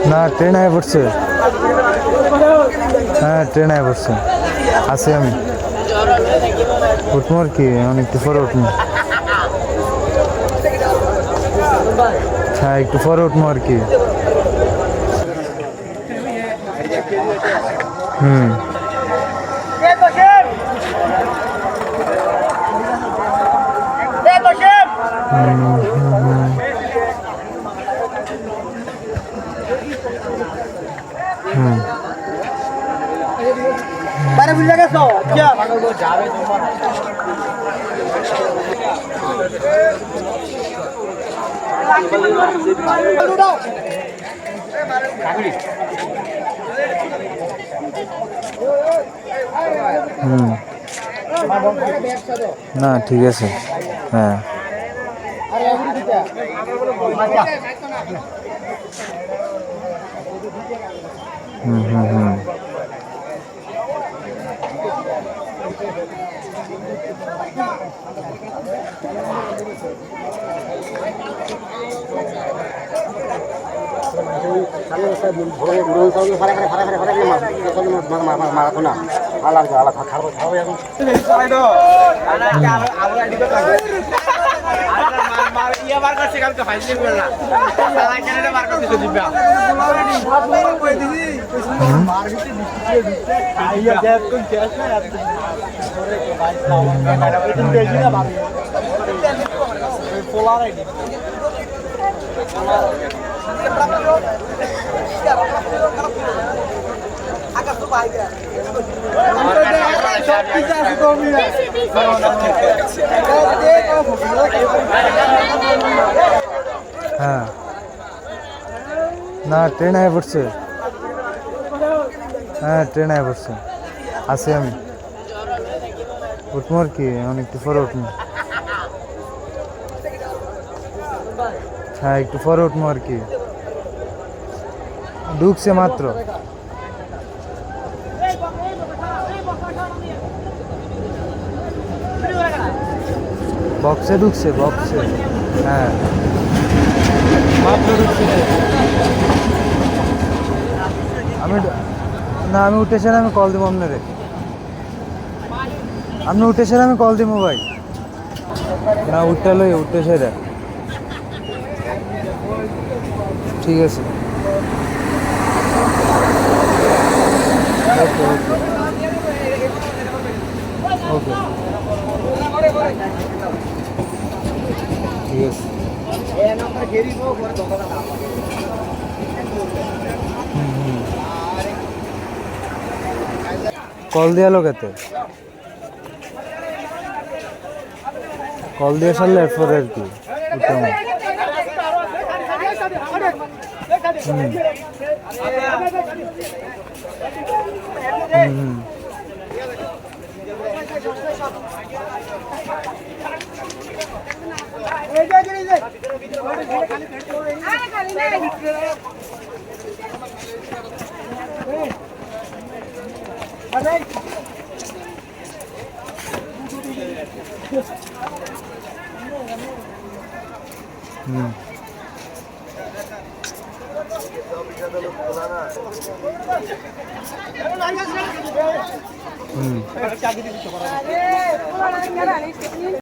না ট্রেন আয় পড়ছে। হ্যাঁ ট্রেন আয় পড়ছে, আছি আমি। উঠবো আর কি, এখন একটু পরে উঠবো। হ্যাঁ একটু পরে উঠবো আর কি। হুম বাইরে বুঝে গেছো না ঠিক আছে। হ্যাঁ হুম হুম হুম হ্যাঁ না ট্রেন আয় পড়ছে। হ্যাঁ ট্রেন আয় পড়ছে, আছি আমি। উঠবো আর কি, এখন একটু পরে উঠবো। হ্যাঁ একটু পরে উঠবো আর কি, ঢুকছে মাত্র। বক্সে ঢুকছে, বক্সে। হ্যাঁ মাত্র ঢুকছে। আমি না আমি উঠেছেন, আমি কল দিব আপনারে। আপনি উঠেছেন, আমি কল দিব ভাই। না উঠতেছে রে। ঠিক আছে ওকে ওকে ওকে ঠিক আছে। কল দিয়া লোকেতে কল দিয়ে সারলে এরপরে আর কি উত্তম। হুম